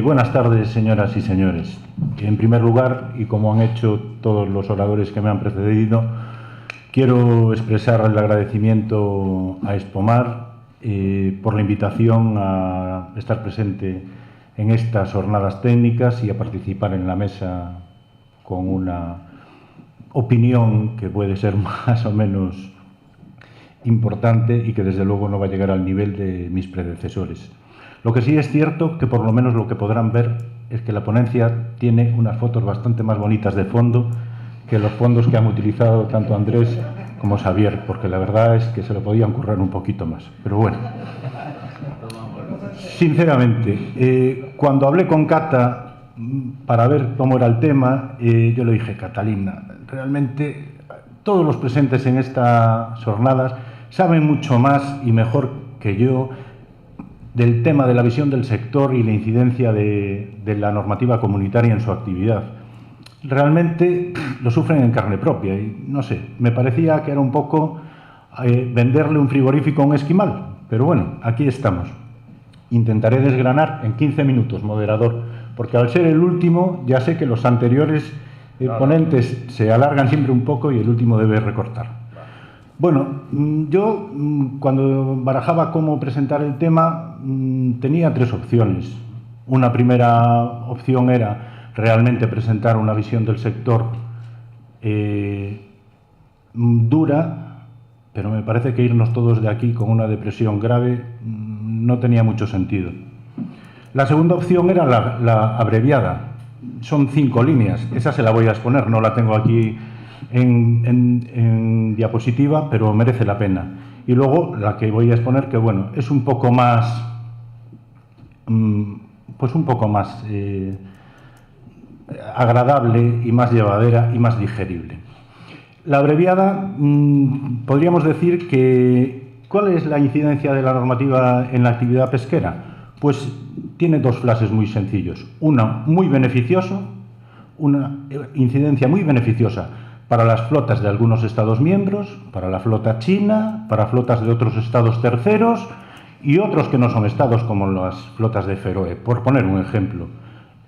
Buenas tardes, señoras y señores. En primer lugar, y como han hecho todos los oradores que me han precedido, quiero expresar el agradecimiento a Expomar por la invitación a estar presente en estas jornadas técnicas y a participar en la mesa con una opinión que puede ser más o menos importante y que desde luego no va a llegar al nivel de mis predecesores. Lo que sí es cierto, que por lo menos lo que podrán ver, es que la ponencia tiene unas fotos bastante más bonitas de fondo que los fondos que han utilizado tanto Andrés como Xavier, porque la verdad es que se lo podían currar un poquito más. Pero bueno, sinceramente, cuando hablé con Cata para ver cómo era el tema, yo le dije: Catalina, realmente todos los presentes en estas jornadas saben mucho más y mejor que yo del tema de la visión del sector y la incidencia de la normativa comunitaria en su actividad. Realmente lo sufren en carne propia y, no sé, me parecía que era un poco venderle un frigorífico a un esquimal, pero bueno, aquí estamos. Intentaré desgranar en 15 minutos, moderador, porque al ser el último ya sé que los anteriores ponentes se alargan siempre un poco y el último debe recortar. Bueno, yo cuando barajaba cómo presentar el tema tenía tres opciones. Una primera opción era realmente presentar una visión del sector dura, pero me parece que irnos todos de aquí con una depresión grave no tenía mucho sentido. La segunda opción era la abreviada. Son 5 líneas, esa se la voy a exponer, no la tengo aquí en diapositiva, pero merece la pena. Y luego la que voy a exponer, que bueno, es un poco más, pues un poco más agradable y más llevadera y más digerible. La abreviada, podríamos decir que, ¿cuál es la incidencia de la normativa en la actividad pesquera? Pues tiene dos frases muy sencillos. Una, muy beneficioso, una incidencia muy beneficiosa para las flotas de algunos Estados miembros, para la flota china, para flotas de otros Estados terceros y otros que no son Estados, como las flotas de Feroe, por poner un ejemplo.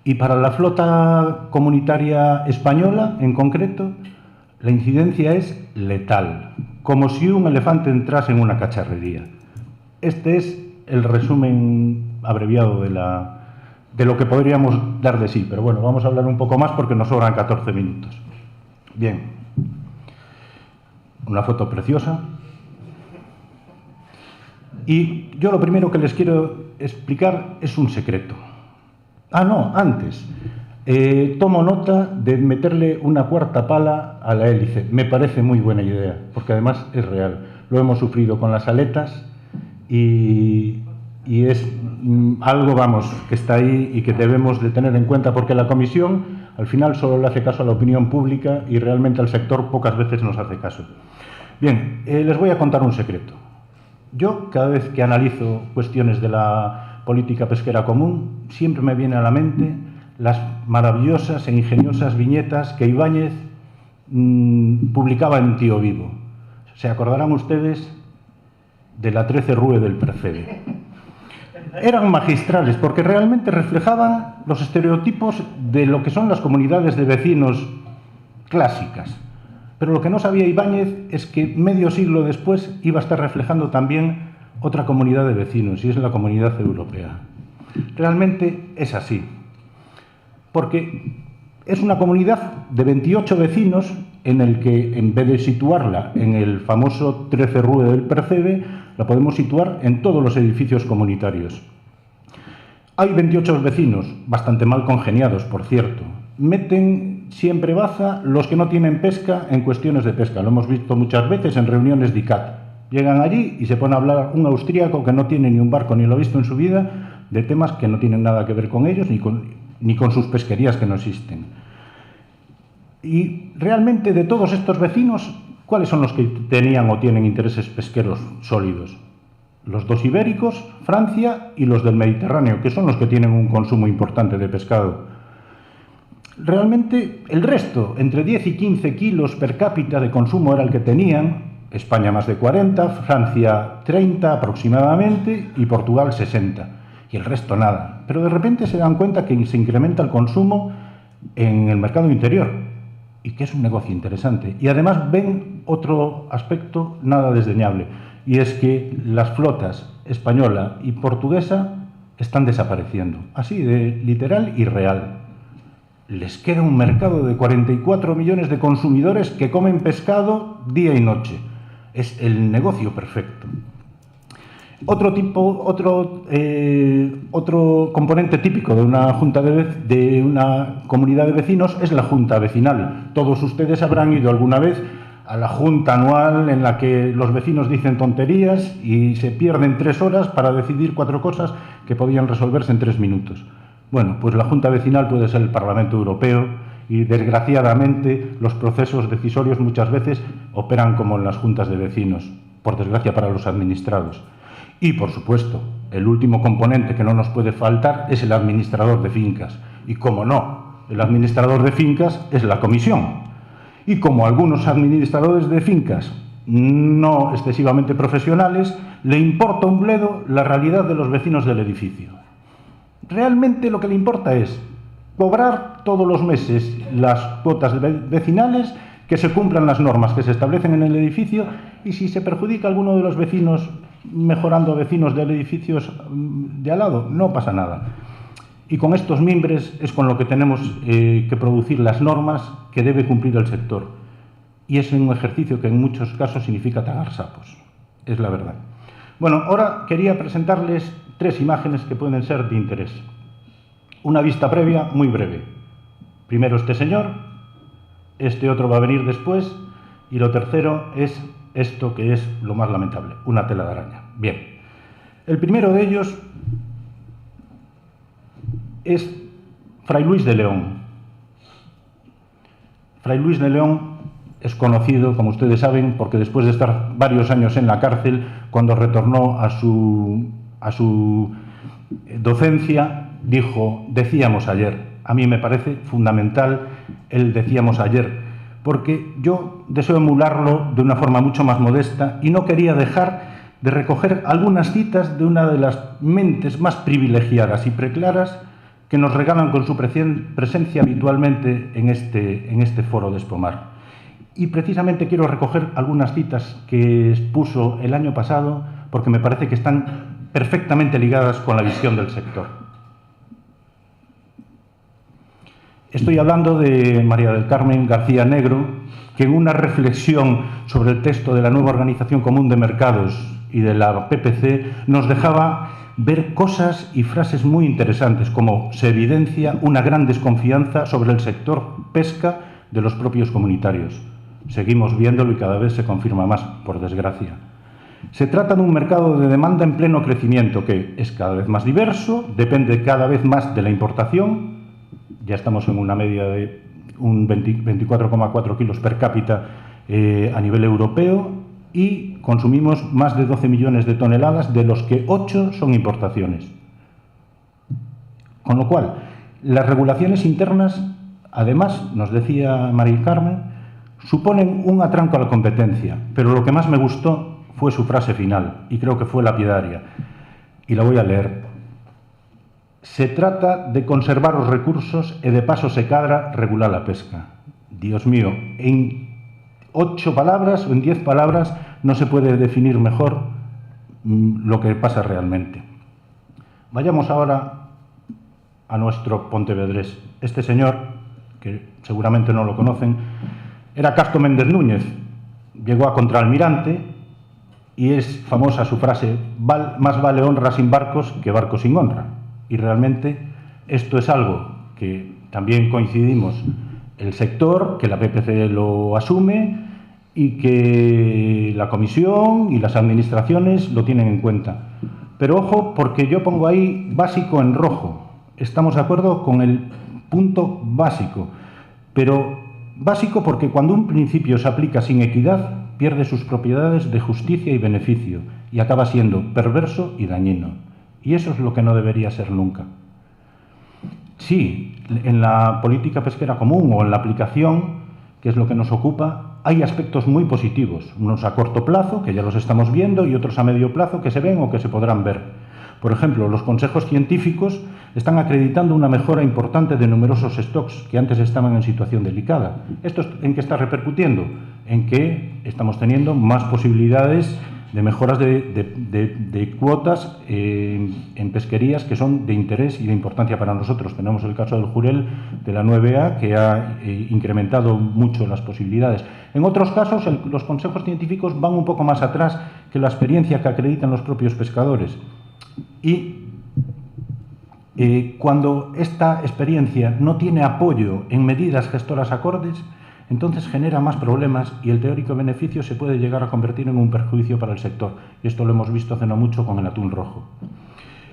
Y para la flota comunitaria española, en concreto, la incidencia es letal, como si un elefante entrase en una cacharrería. Este es el resumen abreviado de lo que podríamos dar de sí, pero bueno, vamos a hablar un poco más porque nos sobran 14 minutos. Bien, una foto preciosa. Y yo lo primero que les quiero explicar es un secreto. Ah, no, antes. Tomo nota de meterle una cuarta pala a la hélice. Me parece muy buena idea, porque además es real. Lo hemos sufrido con las aletas y es algo, vamos, que está ahí y que debemos de tener en cuenta, porque la comisión al final solo le hace caso a la opinión pública y realmente al sector pocas veces nos hace caso. Bien, les voy a contar un secreto. Yo, cada vez que analizo cuestiones de la política pesquera común, siempre me viene a la mente las maravillosas e ingeniosas viñetas que Ibáñez publicaba en Tío Vivo. Se acordarán ustedes de la 13 Rue del Percebe. Eran magistrales porque realmente reflejaban los estereotipos de lo que son las comunidades de vecinos clásicas. Pero lo que no sabía Ibáñez es que medio siglo después iba a estar reflejando también otra comunidad de vecinos, y es la Comunidad Europea. Realmente es así, porque es una comunidad de 28 vecinos en el que, en vez de situarla en el famoso 13 Rue del Percebe, la podemos situar en todos los edificios comunitarios. Hay 28 vecinos, bastante mal congeniados, por cierto. Meten siempre baza los que no tienen pesca en cuestiones de pesca. Lo hemos visto muchas veces en reuniones de ICAT. Llegan allí y se pone a hablar un austríaco que no tiene ni un barco ni lo ha visto en su vida, de temas que no tienen nada que ver con ellos ni con sus pesquerías que no existen. Y realmente, de todos estos vecinos, ¿cuáles son los que tenían o tienen intereses pesqueros sólidos? Los dos ibéricos, Francia, y los del Mediterráneo, que son los que tienen un consumo importante de pescado. Realmente, el resto, entre 10 y 15 kilos per cápita de consumo era el que tenían. España más de 40, Francia 30 aproximadamente y Portugal 60. y el resto nada. Pero de repente se dan cuenta que se incrementa el consumo en el mercado interior y que es un negocio interesante. Y además ven otro aspecto nada desdeñable, y es que las flotas española y portuguesa están desapareciendo, así de literal y real. Les queda un mercado de 44 millones de consumidores que comen pescado día y noche. Es el negocio perfecto. Otro componente típico de una junta de una comunidad de vecinos es la junta vecinal. Todos ustedes habrán ido alguna vez a la junta anual en la que los vecinos dicen tonterías y se pierden 3 horas para decidir 4 cosas que podían resolverse en 3 minutos. Bueno, pues la junta vecinal puede ser el Parlamento Europeo y, desgraciadamente, los procesos decisorios muchas veces operan como en las juntas de vecinos, por desgracia para los administrados. Y, por supuesto, el último componente que no nos puede faltar es el administrador de fincas. Y, como no, el administrador de fincas es la comisión. Y como algunos administradores de fincas no excesivamente profesionales, le importa un bledo la realidad de los vecinos del edificio. Realmente lo que le importa es cobrar todos los meses las cuotas vecinales, que se cumplan las normas que se establecen en el edificio, y si se perjudica a alguno de los vecinos mejorando a vecinos de edificios de al lado, no pasa nada. Y con estos mimbres es con lo que tenemos que producir las normas que debe cumplir el sector. Y es un ejercicio que en muchos casos significa tragar sapos. Es la verdad. Bueno, ahora quería presentarles 3 imágenes que pueden ser de interés. Una vista previa muy breve. Primero este señor, este otro va a venir después, y lo tercero es esto, que es lo más lamentable, una tela de araña. Bien, el primero de ellos es Fray Luis de León. Fray Luis de León es conocido, como ustedes saben, porque después de estar varios años en la cárcel, cuando retornó a su docencia, dijo: decíamos ayer. A mí me parece fundamental el decíamos ayer, porque yo deseo emularlo de una forma mucho más modesta y no quería dejar de recoger algunas citas de una de las mentes más privilegiadas y preclaras que nos regalan con su presencia habitualmente en este foro de Espomar. Y precisamente quiero recoger algunas citas que expuso el año pasado, porque me parece que están perfectamente ligadas con la visión del sector. Estoy hablando de María del Carmen García Negro, que en una reflexión sobre el texto de la nueva Organización Común de Mercados y de la PPC nos dejaba ver cosas y frases muy interesantes, como se evidencia una gran desconfianza sobre el sector pesca de los propios comunitarios. Seguimos viéndolo y cada vez se confirma más, por desgracia. Se trata de un mercado de demanda en pleno crecimiento que es cada vez más diverso, depende cada vez más de la importación. Ya estamos en una media de un 24,4 kilos per cápita a nivel europeo, y consumimos más de 12 millones de toneladas, de los que 8 son importaciones. Con lo cual, las regulaciones internas, además, nos decía María del Carmen, suponen un atranco a la competencia, pero lo que más me gustó fue su frase final, y creo que fue lapidaria, y la voy a leer. Se trata de conservar os recursos e de paso se cadra regular a pesca. Dios mío, en 8 palabras o en 10 palabras no se puede definir mejor lo que pasa realmente. Vayamos ahora a nuestro pontevedrés. Este señor, que seguramente no lo conocen, era Casto Méndez Núñez. Llegó a contraalmirante y es famosa su frase: más vale honra sin barcos que barcos sin honra. Y realmente esto es algo que también coincidimos el sector, que la PPC lo asume y que la Comisión y las administraciones lo tienen en cuenta. Pero ojo, porque yo pongo ahí básico en rojo. Estamos de acuerdo con el punto básico, pero básico porque cuando un principio se aplica sin equidad, pierde sus propiedades de justicia y beneficio y acaba siendo perverso y dañino. Y eso es lo que no debería ser nunca. Sí, en la política pesquera común o en la aplicación, que es lo que nos ocupa, hay aspectos muy positivos, unos a corto plazo, que ya los estamos viendo, y otros a medio plazo, que se ven o que se podrán ver. Por ejemplo, los consejos científicos están acreditando una mejora importante de numerosos stocks que antes estaban en situación delicada. ¿Esto en qué está repercutiendo? En que estamos teniendo más posibilidades de mejoras de cuotas en pesquerías que son de interés y de importancia para nosotros. Tenemos el caso del jurel de la 9A, que ha incrementado mucho las posibilidades. En otros casos, los consejos científicos van un poco más atrás que la experiencia que acreditan los propios pescadores. Y cuando esta experiencia no tiene apoyo en medidas gestoras acordes, entonces genera más problemas y el teórico beneficio se puede llegar a convertir en un perjuicio para el sector. Y esto lo hemos visto hace no mucho con el atún rojo.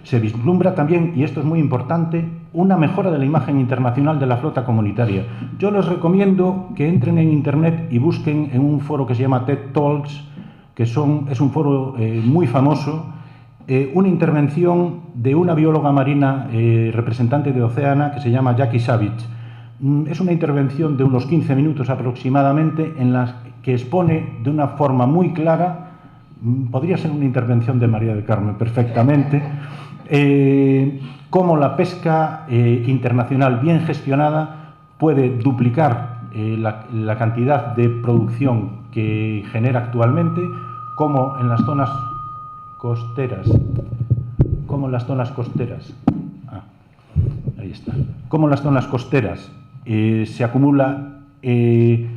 Se vislumbra también, y esto es muy importante, una mejora de la imagen internacional de la flota comunitaria. Yo les recomiendo que entren en Internet y busquen en un foro que se llama TED Talks, que es un foro muy famoso, una intervención de una bióloga marina representante de Oceana que se llama Jackie Savage. Es una intervención de unos 15 minutos aproximadamente en la que expone de una forma muy clara, podría ser una intervención de María del Carmen perfectamente, cómo la pesca internacional bien gestionada puede duplicar la cantidad de producción que genera actualmente, cómo en las zonas costeras, ahí está, cómo en las zonas costeras se acumula 7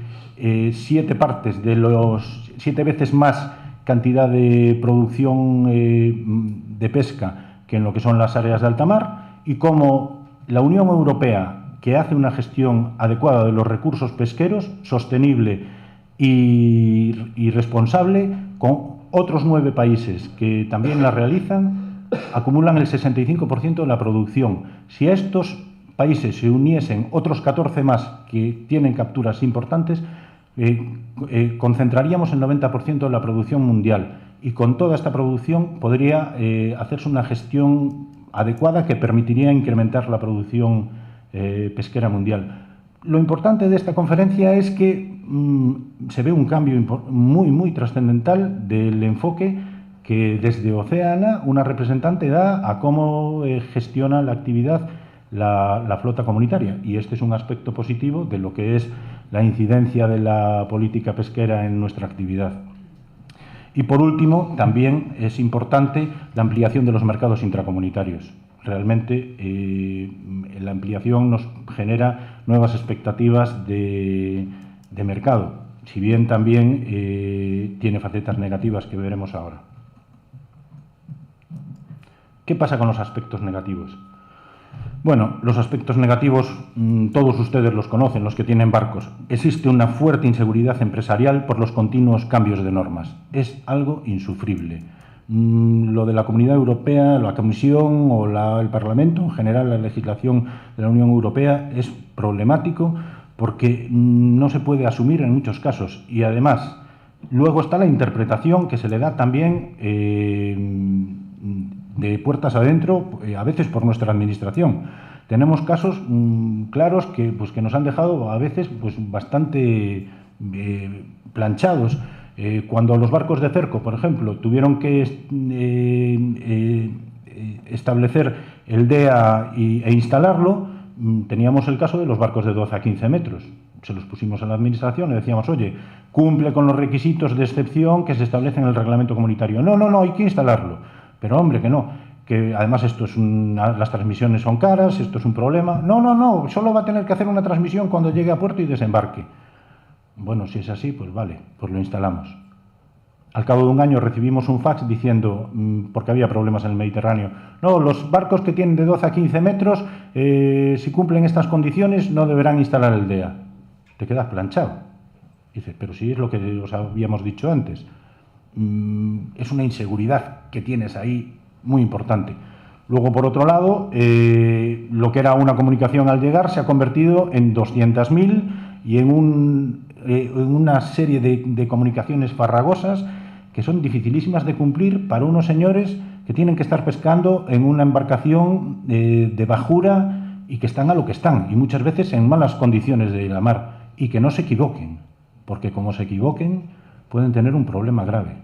veces más cantidad de producción de pesca que en lo que son las áreas de alta mar, y cómo la Unión Europea, que hace una gestión adecuada de los recursos pesqueros, sostenible y responsable, con otros 9 países que también la realizan, acumulan el 65% de la producción. Si a estos países se uniesen otros 14 más que tienen capturas importantes, concentraríamos el 90% de la producción mundial, y con toda esta producción podría hacerse una gestión adecuada que permitiría incrementar la producción pesquera mundial. Lo importante de esta conferencia es que se ve un cambio muy trascendental del enfoque que desde Oceana una representante da a cómo gestiona la actividad la flota comunitaria, y este es un aspecto positivo de lo que es la incidencia de la política pesquera en nuestra actividad. Y por último, también es importante la ampliación de los mercados intracomunitarios. Realmente la ampliación nos genera nuevas expectativas de mercado, si bien también tiene facetas negativas que veremos ahora. ¿Qué pasa con los aspectos negativos? Bueno, los aspectos negativos todos ustedes los conocen, los que tienen barcos. Existe una fuerte inseguridad empresarial por los continuos cambios de normas. Es algo insufrible. Lo de la Comunidad Europea, la Comisión o el Parlamento, en general la legislación de la Unión Europea, es problemático porque no se puede asumir en muchos casos. Y además, luego está la interpretación que se le da también de puertas adentro, a veces por nuestra administración. Tenemos casos claros que nos han dejado a veces bastante planchados. Cuando los barcos de cerco, por ejemplo, tuvieron que establecer el DEA e instalarlo, teníamos el caso de los barcos de 12 a 15 metros. Se los pusimos a la administración y decíamos, oye, cumple con los requisitos de excepción que se establecen en el reglamento comunitario. No, hay que instalarlo. Pero hombre, que no, que además las transmisiones son caras, esto es un problema. No, solo va a tener que hacer una transmisión cuando llegue a puerto y desembarque. Bueno, si es así, pues vale, pues lo instalamos. Al cabo de un año recibimos un fax diciendo, porque había problemas en el Mediterráneo, no, los barcos que tienen de 12 a 15 metros, si cumplen estas condiciones, no deberán instalar el DEA. Te quedas planchado. Dices, pero si es lo que os habíamos dicho antes. Es una inseguridad que tienes ahí muy importante. Luego, por otro lado, lo que era una comunicación al llegar se ha convertido en 200.000 y en una serie de comunicaciones farragosas que son dificilísimas de cumplir para unos señores que tienen que estar pescando en una embarcación de bajura y que están a lo que están, y muchas veces en malas condiciones de la mar, y que no se equivoquen, porque como se equivoquen pueden tener un problema grave.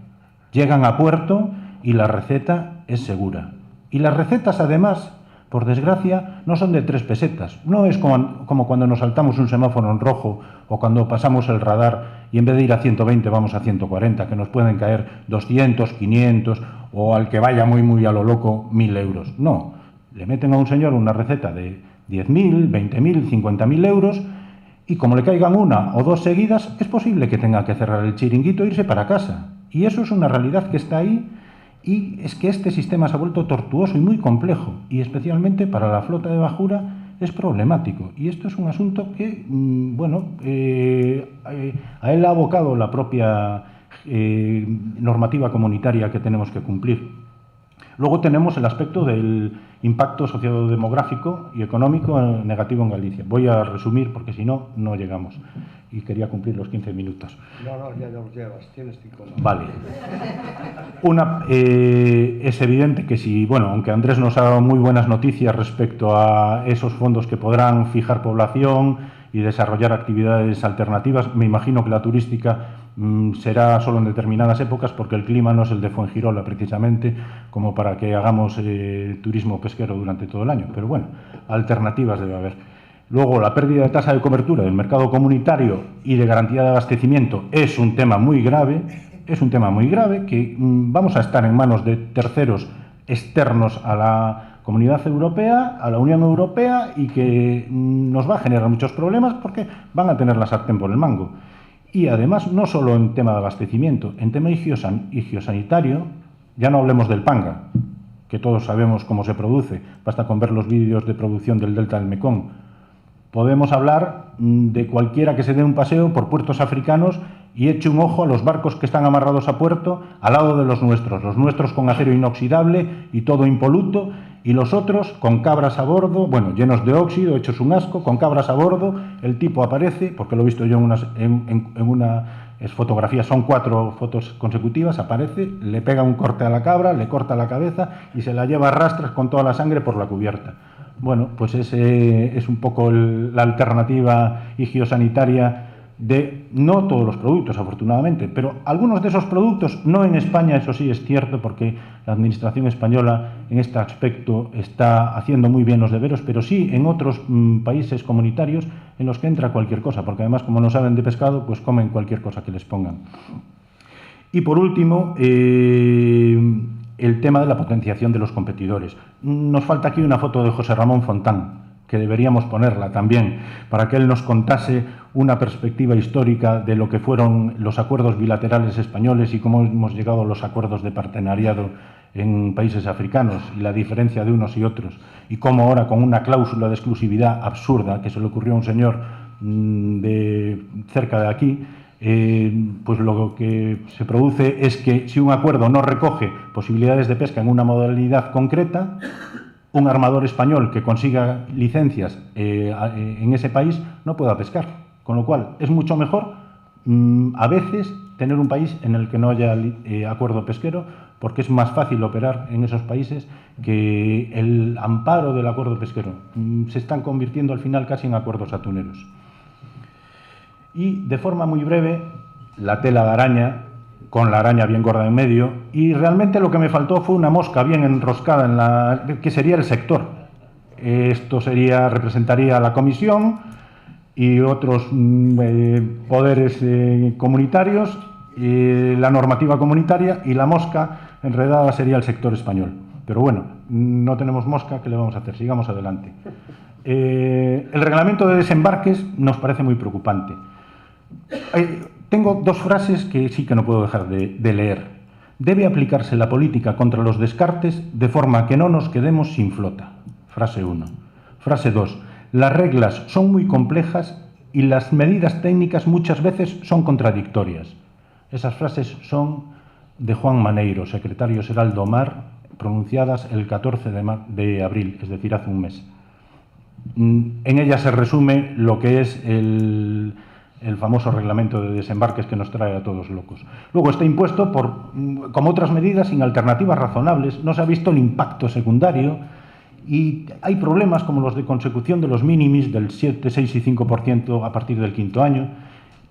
Llegan a puerto y la receta es segura. Y las recetas, además, por desgracia, no son de 3 pesetas. No es como cuando nos saltamos un semáforo en rojo o cuando pasamos el radar y en vez de ir a 120 vamos a 140, que nos pueden caer 200, 500 o al que vaya muy a lo loco 1.000 euros. No, le meten a un señor una receta de 10.000, 20.000, 50.000 euros y como le caigan una o dos seguidas, es posible que tenga que cerrar el chiringuito e irse para casa. Y eso es una realidad que está ahí. Y es que este sistema se ha vuelto tortuoso y muy complejo, y especialmente para la flota de bajura es problemático. Y esto es un asunto que, a él ha abocado la propia normativa comunitaria que tenemos que cumplir. Luego tenemos el aspecto del impacto sociodemográfico y económico negativo en Galicia. Voy a resumir porque si no, no llegamos. Y quería cumplir los 15 minutos. No, ya los llevas, tienes 5 más. Vale. Es evidente que si, aunque Andrés nos ha dado muy buenas noticias respecto a esos fondos que podrán fijar población y desarrollar actividades alternativas, me imagino que la turística será solo en determinadas épocas porque el clima no es el de Fuengirola precisamente como para que hagamos turismo pesquero durante todo el año, pero bueno, alternativas debe haber. Luego, la pérdida de tasa de cobertura del mercado comunitario y de garantía de abastecimiento es un tema muy grave, que vamos a estar en manos de terceros externos a la Comunidad Europea, a la Unión Europea, y que nos va a generar muchos problemas porque van a tener la sartén por el mango. Y además, no solo en tema de abastecimiento, en tema higiosanitario, ya no hablemos del panga, que todos sabemos cómo se produce, basta con ver los vídeos de producción del delta del Mekong. Podemos hablar de cualquiera que se dé un paseo por puertos africanos y eche un ojo a los barcos que están amarrados a puerto al lado de los nuestros con acero inoxidable y todo impoluto, y los otros con cabras a bordo, llenos de óxido, hechos un asco, con cabras a bordo. El tipo aparece, porque lo he visto yo en una fotografía, son 4 fotos consecutivas, aparece, le pega un corte a la cabra, le corta la cabeza y se la lleva a rastras con toda la sangre por la cubierta. Bueno, pues ese es un poco la alternativa higiosanitaria de no todos los productos, afortunadamente, pero algunos de esos productos, no en España, eso sí es cierto, porque la Administración española en este aspecto está haciendo muy bien los deberes, pero sí en otros países comunitarios en los que entra cualquier cosa, porque además, como no saben de pescado, pues comen cualquier cosa que les pongan. Y por último, el tema de la potenciación de los competidores. Nos falta aquí una foto de José Ramón Fontán, que deberíamos ponerla también, para que él nos contase una perspectiva histórica de lo que fueron los acuerdos bilaterales españoles y cómo hemos llegado a los acuerdos de partenariado en países africanos y la diferencia de unos y otros, y cómo ahora con una cláusula de exclusividad absurda que se le ocurrió a un señor de cerca de aquí, pues lo que se produce es que si un acuerdo no recoge posibilidades de pesca en una modalidad concreta, un armador español que consiga licencias en ese país no pueda pescar. Con lo cual, es mucho mejor a veces tener un país en el que no haya acuerdo pesquero, porque es más fácil operar en esos países que el amparo del acuerdo pesquero. Se están convirtiendo al final casi en acuerdos atuneros. Y de forma muy breve, la tela de araña, con la araña bien gorda en medio, y realmente lo que me faltó fue una mosca bien enroscada que sería el sector. Esto representaría a la Comisión y otros poderes comunitarios, la normativa comunitaria, y la mosca enredada sería el sector español. Pero bueno, no tenemos mosca, ¿qué le vamos a hacer? Sigamos adelante. El reglamento de desembarques nos parece muy preocupante. Tengo 2 frases que sí que no puedo dejar de leer. Debe aplicarse la política contra los descartes de forma que no nos quedemos sin flota. Frase 1. Frase 2. Las reglas son muy complejas y las medidas técnicas muchas veces son contradictorias. Esas frases son de Juan Maneiro, secretario xeral do Mar, pronunciadas el 14 de abril, es decir, hace un mes. En ella se resume lo que es el famoso reglamento de desembarques que nos trae a todos locos. Luego está impuesto como otras medidas sin alternativas razonables, no se ha visto el impacto secundario y hay problemas como los de consecución de los mínimis del 7, 6 y 5% a partir del 5.º año,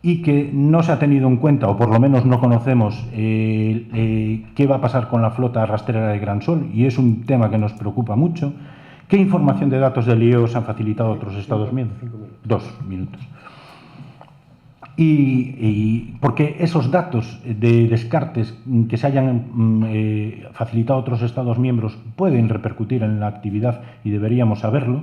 y que no se ha tenido en cuenta, o por lo menos no conocemos, qué va a pasar con la flota rastrera de Gran Sol, y es un tema que nos preocupa mucho. ¿Qué información de datos del IEO se han facilitado a otros Estados miembros? 2 minutos. Y porque esos datos de descartes que se hayan facilitado a otros Estados miembros pueden repercutir en la actividad y deberíamos saberlo.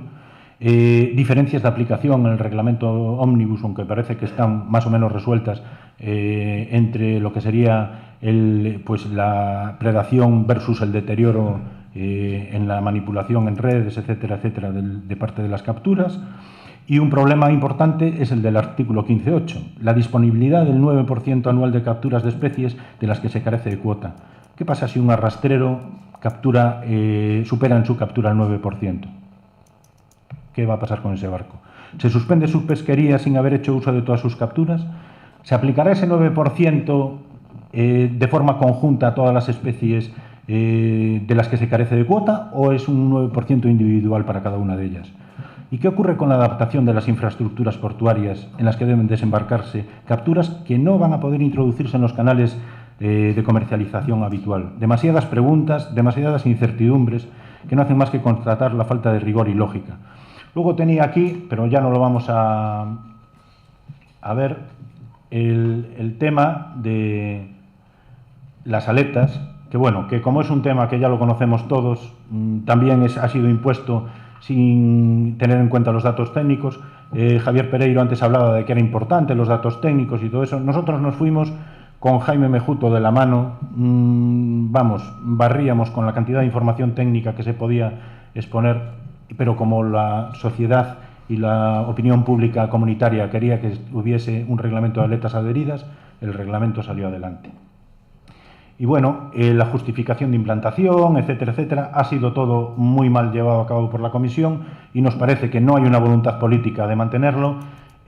Diferencias de aplicación en el reglamento Omnibus, aunque parece que están más o menos resueltas entre lo que sería la predación versus el deterioro en la manipulación en redes, etcétera, etcétera, de parte de las capturas. Y un problema importante es el del artículo 15.8, la disponibilidad del 9% anual de capturas de especies de las que se carece de cuota. ¿Qué pasa si un arrastrero supera en su captura el 9%? ¿Qué va a pasar con ese barco? ¿Se suspende su pesquería sin haber hecho uso de todas sus capturas? ¿Se aplicará ese 9% de forma conjunta a todas las especies de las que se carece de cuota, o es un 9% individual para cada una de ellas? ¿Y qué ocurre con la adaptación de las infraestructuras portuarias en las que deben desembarcarse capturas que no van a poder introducirse en los canales de comercialización habitual? Demasiadas preguntas, demasiadas incertidumbres que no hacen más que constatar la falta de rigor y lógica. Luego tenía aquí, pero ya no lo vamos a ver, el tema de las aletas, que bueno, que como es un tema que ya lo conocemos todos, también ha sido impuesto sin tener en cuenta los datos técnicos. Javier Pereiro antes hablaba de que era importante los datos técnicos y todo eso. Nosotros nos fuimos con Jaime Mejuto de la mano, barríamos con la cantidad de información técnica que se podía exponer, pero como la sociedad y la opinión pública comunitaria quería que hubiese un reglamento de aletas adheridas, el reglamento salió adelante. Y bueno, la justificación de implantación, etcétera, etcétera, ha sido todo muy mal llevado a cabo por la Comisión y nos parece que no hay una voluntad política de mantenerlo,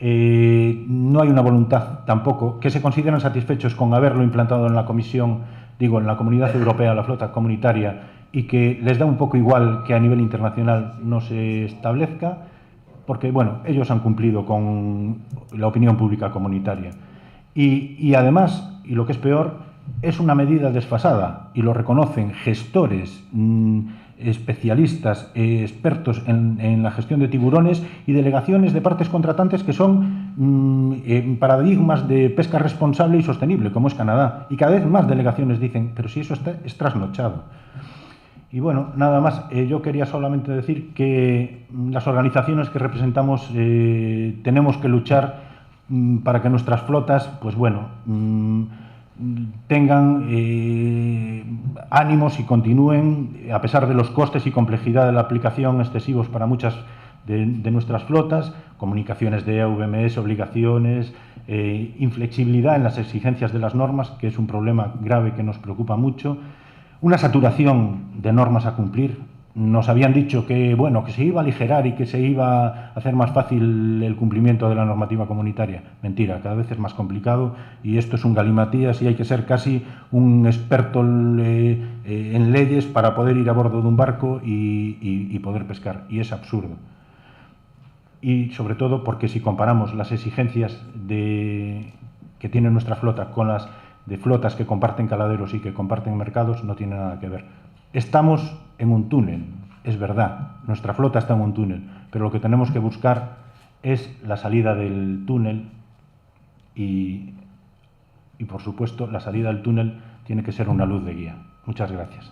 no hay una voluntad tampoco, que se consideran satisfechos con haberlo implantado en la Comisión, en la Comunidad Europea, la flota comunitaria, y que les da un poco igual que a nivel internacional no se establezca, porque bueno, ellos han cumplido con la opinión pública comunitaria. Y además, y lo que es peor, es una medida desfasada, y lo reconocen gestores, especialistas, expertos en la gestión de tiburones y delegaciones de partes contratantes que son paradigmas de pesca responsable y sostenible, como es Canadá. Y cada vez más delegaciones dicen, pero si eso es trasnochado. Y bueno, nada más, yo quería solamente decir que las organizaciones que representamos tenemos que luchar para que nuestras flotas, tengan ánimos y continúen, a pesar de los costes y complejidad de la aplicación excesivos para muchas de nuestras flotas, comunicaciones de EUMS, obligaciones, inflexibilidad en las exigencias de las normas, que es un problema grave que nos preocupa mucho, una saturación de normas a cumplir. Nos habían dicho que se iba a aligerar y que se iba a hacer más fácil el cumplimiento de la normativa comunitaria. Mentira, cada vez es más complicado y esto es un galimatías y hay que ser casi un experto en leyes para poder ir a bordo de un barco y poder pescar. Y es absurdo. Y sobre todo porque si comparamos las exigencias que tiene nuestra flota con las de flotas que comparten caladeros y que comparten mercados, no tiene nada que ver. Estamos en un túnel, es verdad, nuestra flota está en un túnel, pero lo que tenemos que buscar es la salida del túnel y por supuesto, la salida del túnel tiene que ser una luz de guía. Muchas gracias.